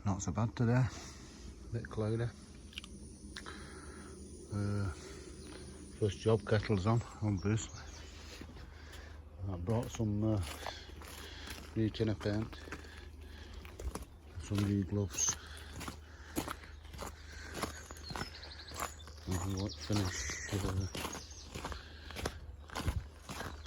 not so bad today. Bit cloudy. First job, kettle's on, obviously. I brought some new tin of paint, some new gloves. And finish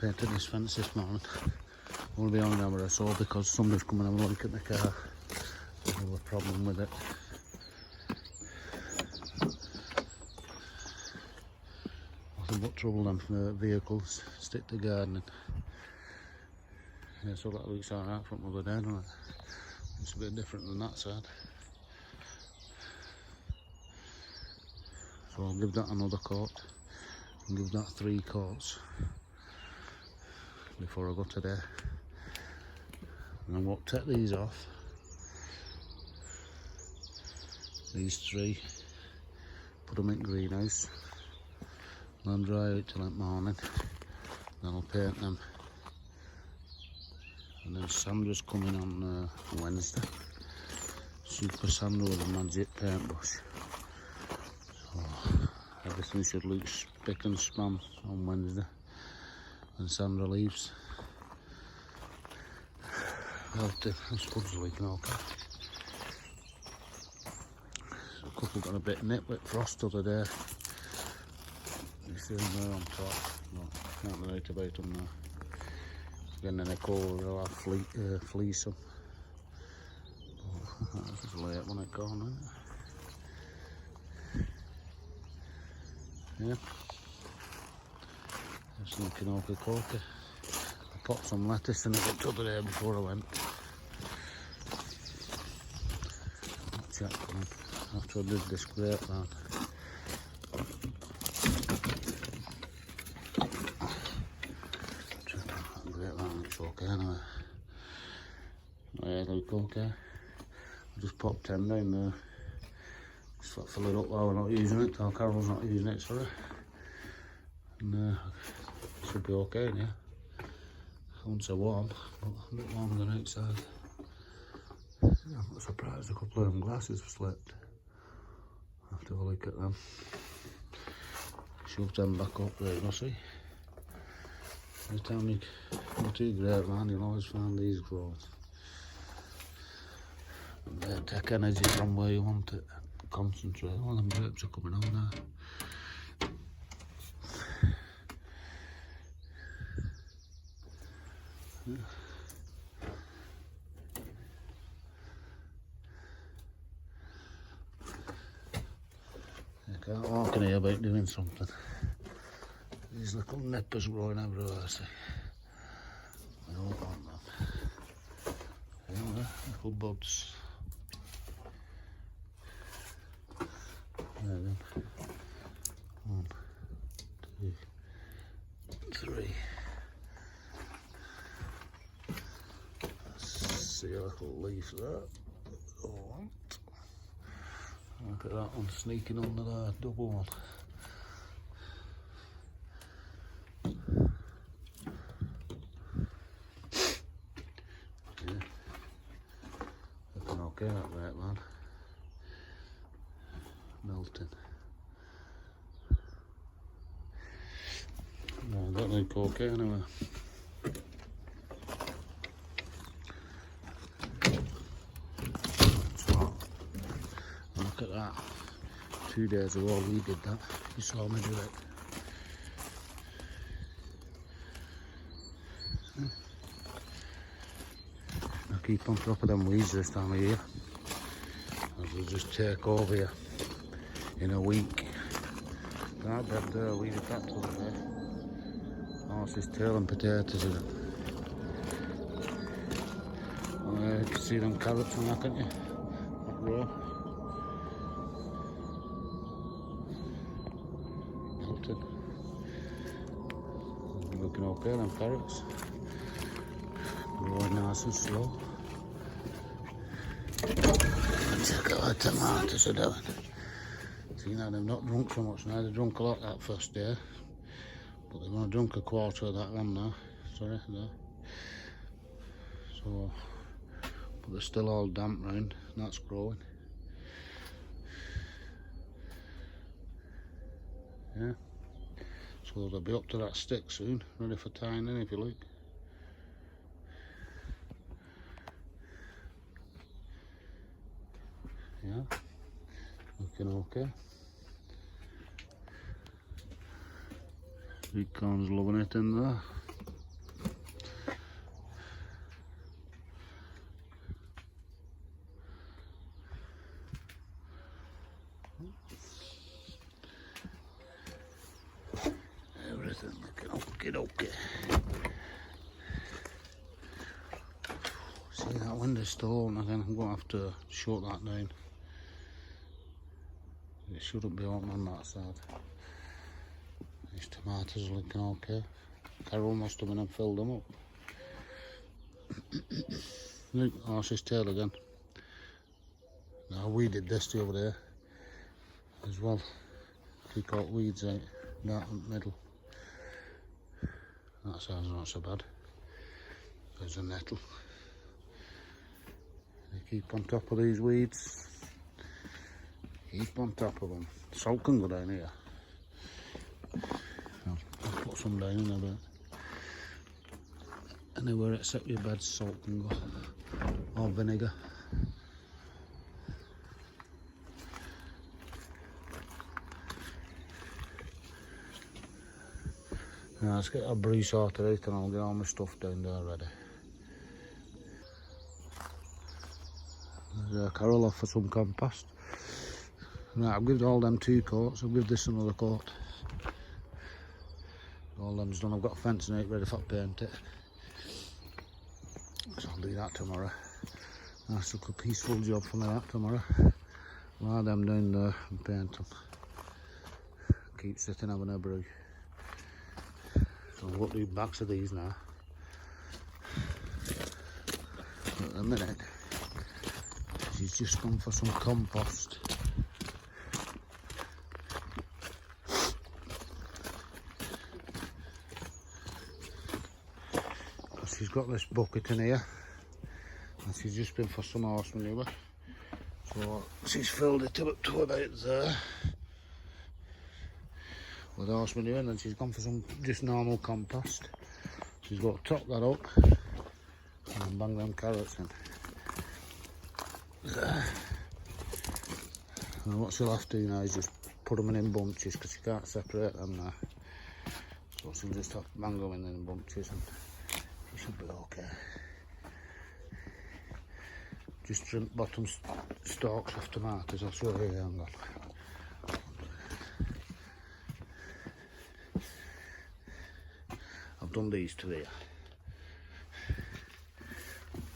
painting this fence this morning. I'll be on an hour or so because somebody's coming and have a look at the car. There's a problem with it. Nothing but trouble them vehicles stick to gardening. Yeah, so that looks alright from the other day, doesn't it? It's a bit different than that side. So I'll give that another coat and give that 3 coats before I go today. And then we'll take these off. These 3, put them in greenhouse, then dry out till that morning, then I'll paint them. And then Sandra's coming on Wednesday. Super Sandra with a magic paintbrush. So everything should look spick and span on Wednesday when Sandra leaves. The spud's leaking okay. A couple got a bit nipped with frost the other day. You see them there on top. No, can't write about them now. Getting in a cold, they'll have fleece them. Oh, that's just late when it gone, isn't it? Yeah. It's looking okay corky. I popped some lettuce in it the other day before I went. Check coming. After I did this grapevine. Check out that grapevine, looks okay anyway. Oh yeah, they look okay. I just popped 10 down there. Just like fill it up while we're not using it, till Carol's not using it, sorry. And it should be okay in here. I wouldn't say warm, but a bit warmer than outside. I'm not surprised a couple of them glasses have slipped. I'll have to have a look at them. Shove them back up there, you see. Every time you go to your grapevine, you'll always find these growing. And they take energy from where you want it. Concentrate. All them grapes are coming on now. Yeah. I can't walk in here about doing something. These little nippers growing everywhere, see. I don't want them. Anyway, little buds. There then. 1, 2, 3. See a little leaf there. Oh, look at that one sneaking under there, double one. Yeah, looking okay that right man. Melting. No, that look okay anyway. Look at that. 2 days ago we did that. You saw me do it. I keep on top of them weeds this time of year. They'll just take over you in a week. That bed there, we did that the other day. Oh, it's just tail and potatoes in it. Oh, you can see them carrots and that, can't you? That row. Looking okay, them carrots. Growing nice and slow. Check out what tomatoes are doing. See now, they've not drunk so much now. They drunk a lot that first day. But they've only drunk a quarter of that one now. Sorry, there. So, but they're still all damp round, and that's growing. Yeah, so they'll be up to that stick soon, ready for tying in if you like. Yeah, looking okay. Big corn's loving it in there. Everything looking okay. See, that window's still open again. I'm going to have to shut that down. It shouldn't be open on that side. These tomatoes are looking okay. Carol must have been and filled them up. Look, horse's tail again. Now we did this the other day as well. Kick out weeds out that in the middle. That side's not so bad. There's a nettle. They keep on top of these weeds. Keep on top of them. Salt can go down here. I'll put some down in a bit. Anywhere except your bed, salt can go. Or vinegar. Now let's get a breeze sorted out and I'll get all my stuff down there ready. There's Carol off for some compost. Right, I've given all them 2 coats, I'll give this another coat. All them's done, I've got fencing out ready for paint it. So I'll do that tomorrow. Nice little peaceful job for me that tomorrow. Lie them down there and paint them. Keep sitting having a brew. So I'll do backs of these now. At the minute, she's just gone for some compost. She's got this bucket in here and she's just been for some horse manure, so she's filled it up to about there with horse manure, and then she's gone for some just normal compost. She's got to top that up and then bang them carrots in there. And what she'll have to do now is just put them in bunches because she can't separate them now, so she'll just have to bang them in bunches and it should be okay. Just trim bottom stalks off tomatoes, I'll show you, hang on. I've done these 2 here.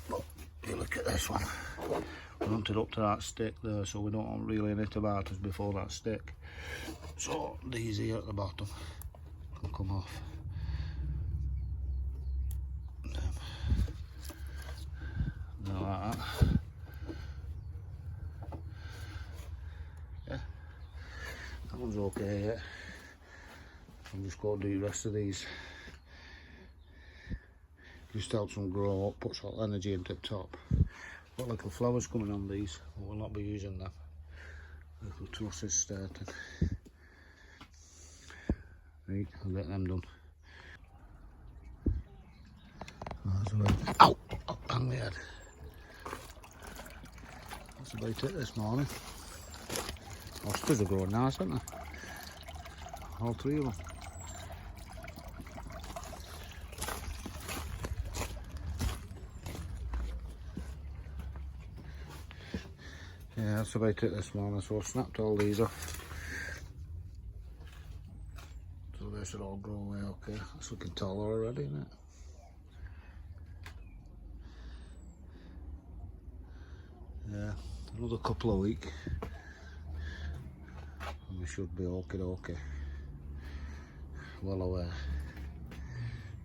But if you look at this one, we want it up to that stick there, so we don't want really any tomatoes before that stick. So these here at the bottom can come off. Like that. Yeah, that one's okay yet. I'm just going to do the rest of these. Just helps them grow up, puts all energy into the top. Got little flowers coming on these, but we'll not be using them. Little trusses starting. Right, I'll get them done. That's about... Ow! Oh, bang my head. That's about it this morning. Oysters are growing nice, aren't they? All 3 of them. Yeah, that's about it this morning, so I've snapped all these off. So they should all grow away okay. That's looking taller already, isn't it? Yeah, another couple of weeks and we should be okay. Well aware.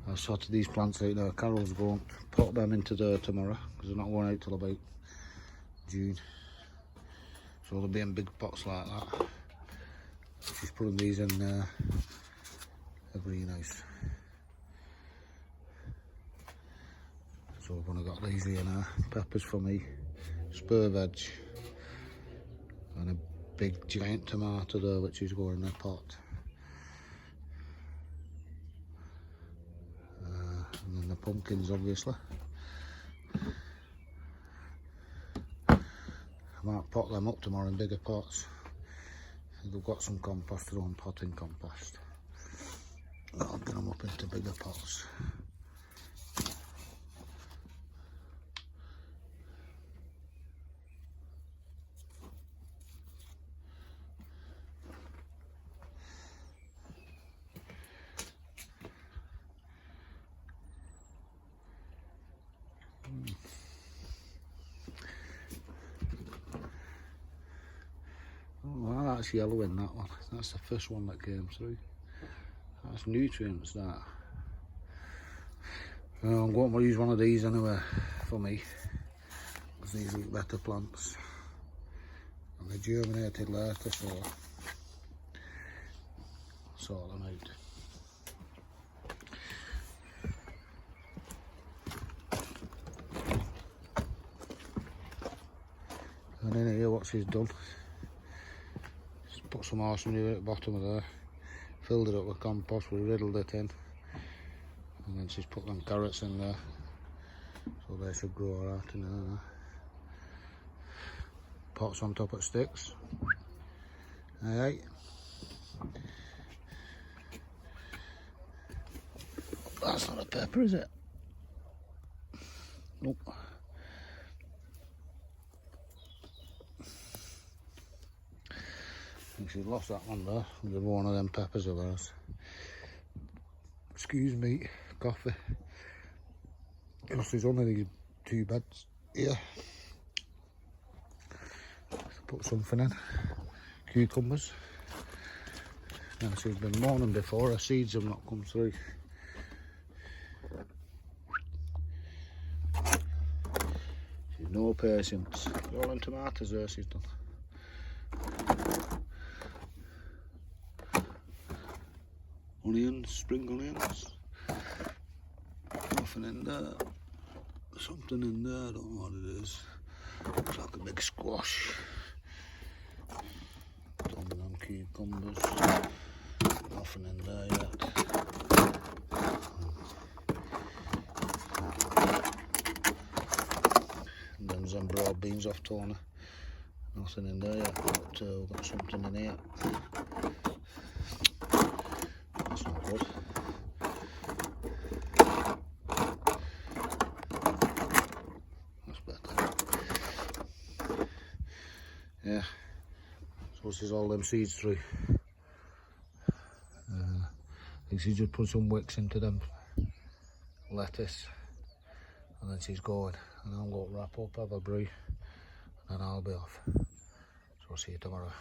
I've sorted these plants out now. Carol's going to put them into there tomorrow because they're not going out till about June. So they'll be in big pots like that. She's putting these in a greenhouse. So So I've only got these here now. Peppers for me, spur veg, and a big giant tomato there which is going in the pot. And then the pumpkins obviously. I might pot them up tomorrow in bigger pots. They've got some compost, their own potting compost. I'll get them up into bigger pots. Well, that's yellow in that one. That's the first one that came through. That's nutrients, that. I'm going to use one of these anyway for me, because these look better plants. And they germinated later, so sort them out. And in here, what she's done, she's put some horse manure at the bottom of there, filled it up with compost, we riddled it in, and then she's put them carrots in there, so they should grow alright in there. Pots on top of sticks. Alright. That's not a pepper, is it? Nope. I think she's lost that one there with one of them peppers of hers. Excuse me, coffee. Because there's only these 2 beds here. Put something in. Cucumbers. Now she's been mourning before, her seeds have not come through. She's no patience. All in tomatoes there she's done. Onions, spring onions. Nothing in there. Something in there, I don't know what it is. Looks like a big squash. Done on cucumbers. Nothing in there yet. And then some broad beans off toner. Nothing in there yet, but we've got something in here. That's not good. That's better. Yeah. So this is all them seeds through. I think she's just put some wicks into them lettuce, and then she's going, and I'm going to wrap up, have a brew, and then I'll be off. So I'll see you tomorrow.